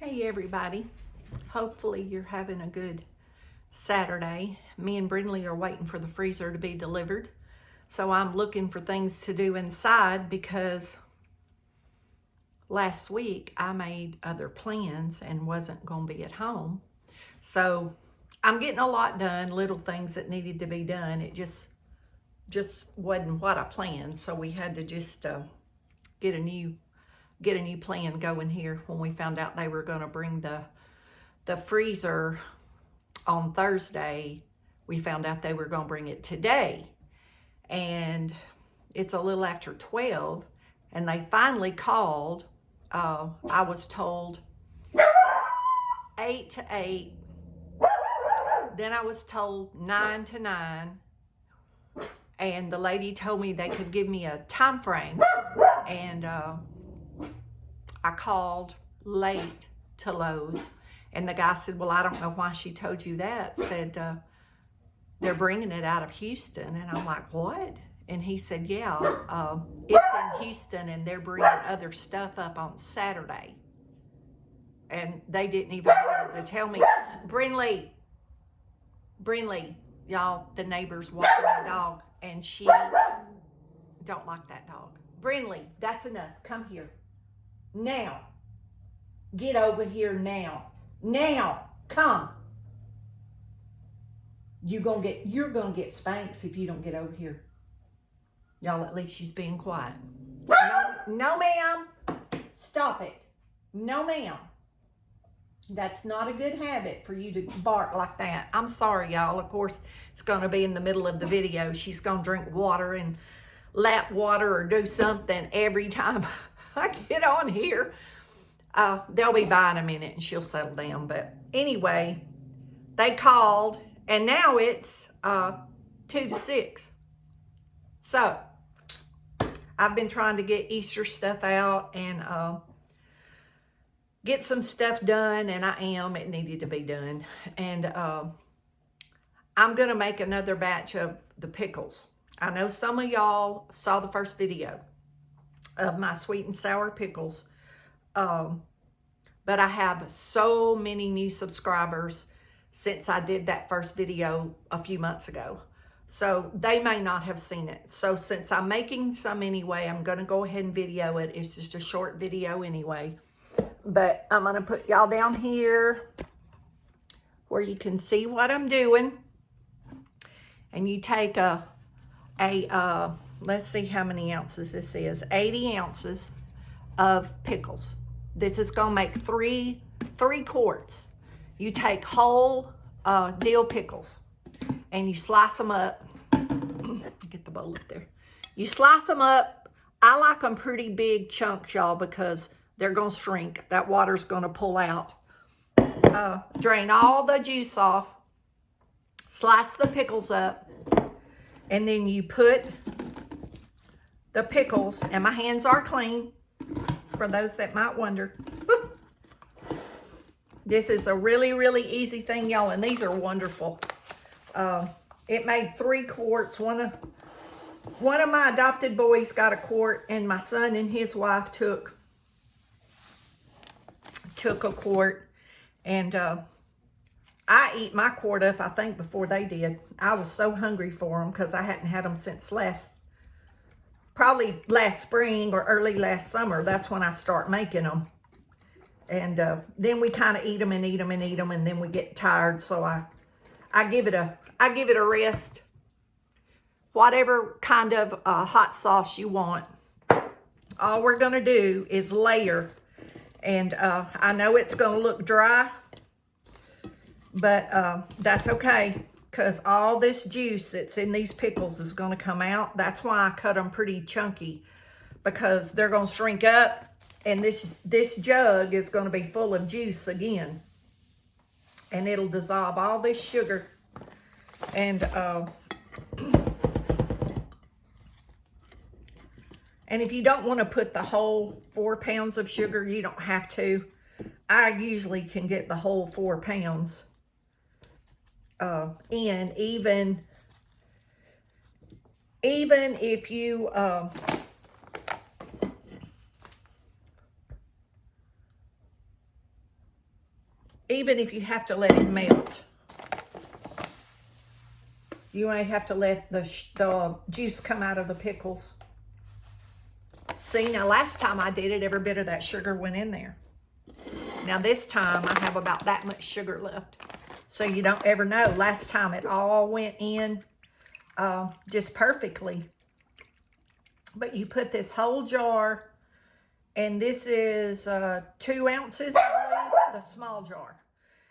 Hey everybody, hopefully you're having a good Saturday. Me and Brindley are waiting for the freezer to be delivered. So I'm looking for things to do inside because last week I made other plans and wasn't going to be at home. So I'm getting a lot done, little things that needed to be done. It just wasn't what I planned. So we had to just get a new plan going here when we found out they were going to bring the freezer on Thursday. We found out they were going to bring it today, and it's a little after 12, and they finally called. I was told 8 to 8, then I was told 9 to 9, and the lady told me they could give me a time frame, and I called late to Lowe's, and the guy said, well, I don't know why she told you that. Said, they're bringing it out of Houston. And I'm like, what? And he said, yeah, it's in Houston, and they're bringing other stuff up on Saturday. And they didn't even bother to tell me. Brindley, y'all, the neighbor's walking the dog, and she don't like that dog. Brindley, that's enough. Come here. Now. Get over here now. Now. Come. You're gonna get spanks if you don't get over here. Y'all, at least she's being quiet. No, ma'am. Stop it. No, ma'am. That's not a good habit for you to bark like that. I'm sorry, y'all. Of course, it's gonna be in the middle of the video. She's gonna drink water and lap water or do something every time I get on here. They'll be by in a minute and she'll settle down. But anyway, they called, and now it's 2 to 6. So I've been trying to get Easter stuff out and get some stuff done, and it needed to be done. And I'm gonna make another batch of the pickles. I know some of y'all saw the first video of my sweet and sour pickles. But I have so many new subscribers since I did that first video a few months ago. So they may not have seen it. So since I'm making some anyway, I'm going to go ahead and video it. It's just a short video anyway. But I'm going to put y'all down here where you can see what I'm doing. And you take let's see how many ounces this is. 80 ounces of pickles. This is gonna make three quarts. You take whole dill pickles and you slice them up. Get the bowl up there. You slice them up. I like them pretty big chunks, y'all, because they're gonna shrink. That water's gonna pull out. Drain all the juice off. Slice the pickles up. And then you put the pickles, and my hands are clean, for those that might wonder. This is a really, really easy thing, y'all, and these are wonderful. It made 3 quarts. One of my adopted boys got a quart, and my son and his wife took a quart, and I eat my quart up, I think, before they did. I was so hungry for them because I hadn't had them since probably last spring or early last summer. That's when I start making them. And then we kind of eat them and eat them and eat them, and then we get tired. So I give it a rest. Whatever kind of hot sauce you want. All we're going to do is layer. And I know it's going to look dry, but that's okay, because all this juice that's in these pickles is going to come out. That's why I cut them pretty chunky, because they're going to shrink up, and this jug is going to be full of juice again, and it'll dissolve all this sugar. And if you don't want to put the whole 4 pounds of sugar, you don't have to. I usually can get the whole 4 pounds in, even if you even if you have to let it melt. You may have to let the juice come out of the pickles. See, now last time I did it, every bit of that sugar went in there. Now this time I have about that much sugar left. So you don't ever know. Last time it all went in just perfectly. But you put this whole jar, and this is 2 ounces, I believe, the small jar.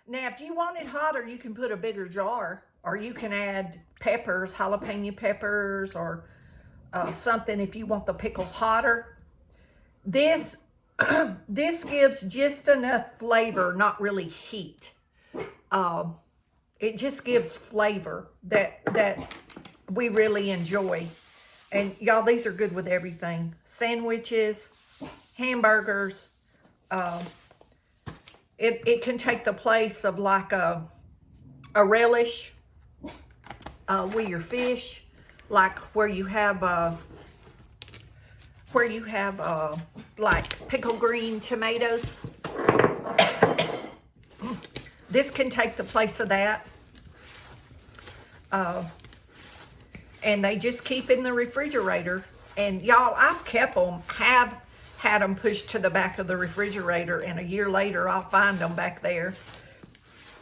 Now, if you want it hotter, you can put a bigger jar, or you can add peppers, jalapeno peppers, or something if you want the pickles hotter. This this gives just enough flavor, not really heat. It just gives flavor that we really enjoy. And y'all, these are good with everything. Sandwiches, hamburgers. It can take the place of like a relish with your fish, like where you have like pickle green tomatoes. This can take the place of that. And they just keep in the refrigerator. And y'all, I've kept them, have had them pushed to the back of the refrigerator, and a year later I'll find them back there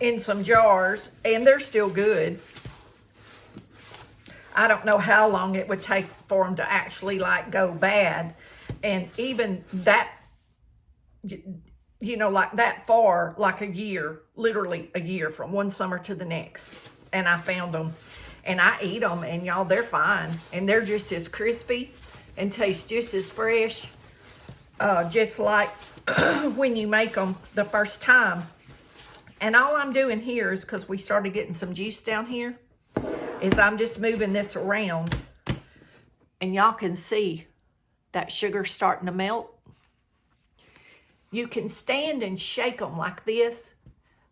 in some jars, and they're still good. I don't know how long it would take for them to actually like go bad. And even that, you know, like that far, like a year, literally a year from one summer to the next. And I found them. And I eat them, and y'all, they're fine. And they're just as crispy and taste just as fresh, just like when you make them the first time. And all I'm doing here is, because we started getting some juice down here, is I'm just moving this around. And y'all can see that sugar starting to melt. You can stand and shake them like this,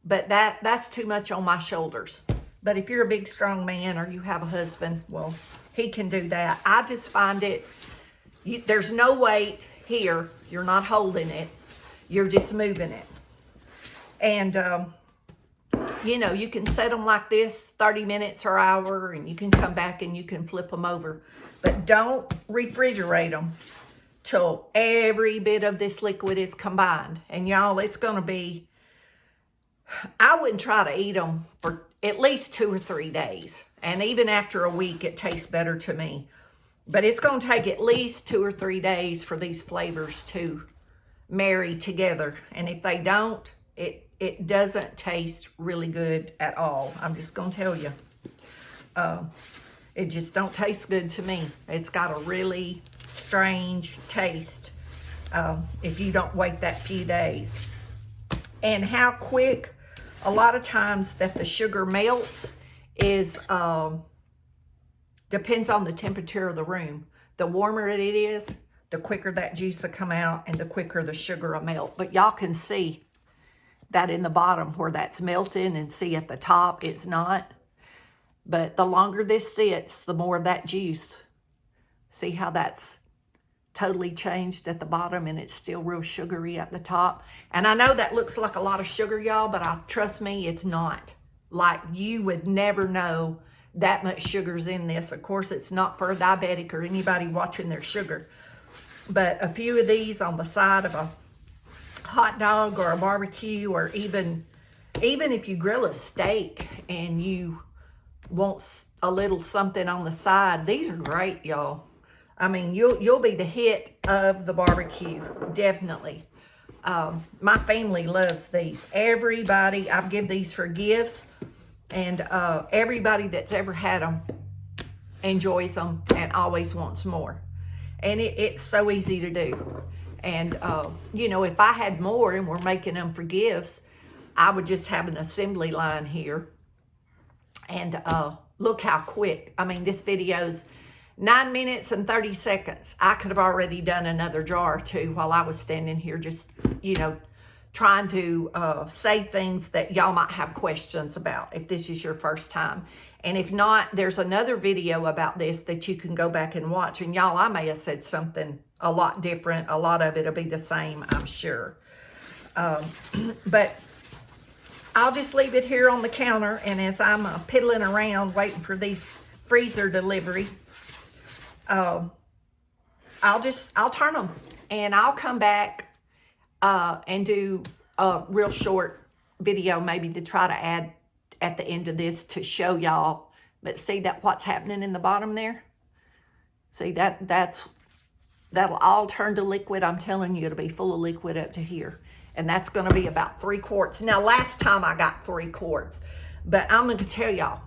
but that's too much on my shoulders. But if you're a big, strong man, or you have a husband, well, he can do that. I just find it, there's no weight here. You're not holding it. You're just moving it. And, you know, you can set them like this 30 minutes or hour, and you can come back and you can flip them over. But don't refrigerate them till every bit of this liquid is combined. And y'all, it's going to be, I wouldn't try to eat them for at least 2 or 3 days. And even after a week, it tastes better to me. But it's going to take at least 2 or 3 days for these flavors to marry together. And if they don't, it doesn't taste really good at all. I'm just going to tell you. It just don't taste good to me. It's got a really strange taste if you don't wait that few days. And how quick, a lot of times that the sugar melts is, depends on the temperature of the room. The warmer it is, the quicker that juice will come out, and the quicker the sugar will melt. But y'all can see that in the bottom where that's melting, and see at the top it's not. But the longer this sits, the more of that juice. See how that's totally changed at the bottom, and it's still real sugary at the top. And I know that looks like a lot of sugar, y'all, but trust me, it's not. Like, you would never know that much sugar's in this. Of course, it's not for a diabetic or anybody watching their sugar. But a few of these on the side of a hot dog or a barbecue, or even if you grill a steak and you want a little something on the side, these are great, y'all. I mean, you'll be the hit of the barbecue, definitely. My family loves these. Everybody, I give these for gifts, and everybody that's ever had them enjoys them and always wants more. And it's so easy to do. And, you know, if I had more and we're making them for gifts, I would just have an assembly line here. And look how quick. I mean, this video's 9 minutes and 30 seconds. I could have already done another jar or two while I was standing here just, you know, trying to say things that y'all might have questions about if this is your first time. And if not, there's another video about this that you can go back and watch. And y'all, I may have said something a lot different. A lot of it will be the same, I'm sure. But I'll just leave it here on the counter, and as I'm piddling around waiting for these freezer delivery, I'll turn them, and I'll come back and do a real short video, maybe to try to add at the end of this to show y'all. But see that what's happening in the bottom there? See that'll all turn to liquid. I'm telling you, it'll be full of liquid up to here. And that's going to be about 3 quarts. Now, last time I got 3 quarts. But I'm going to tell y'all,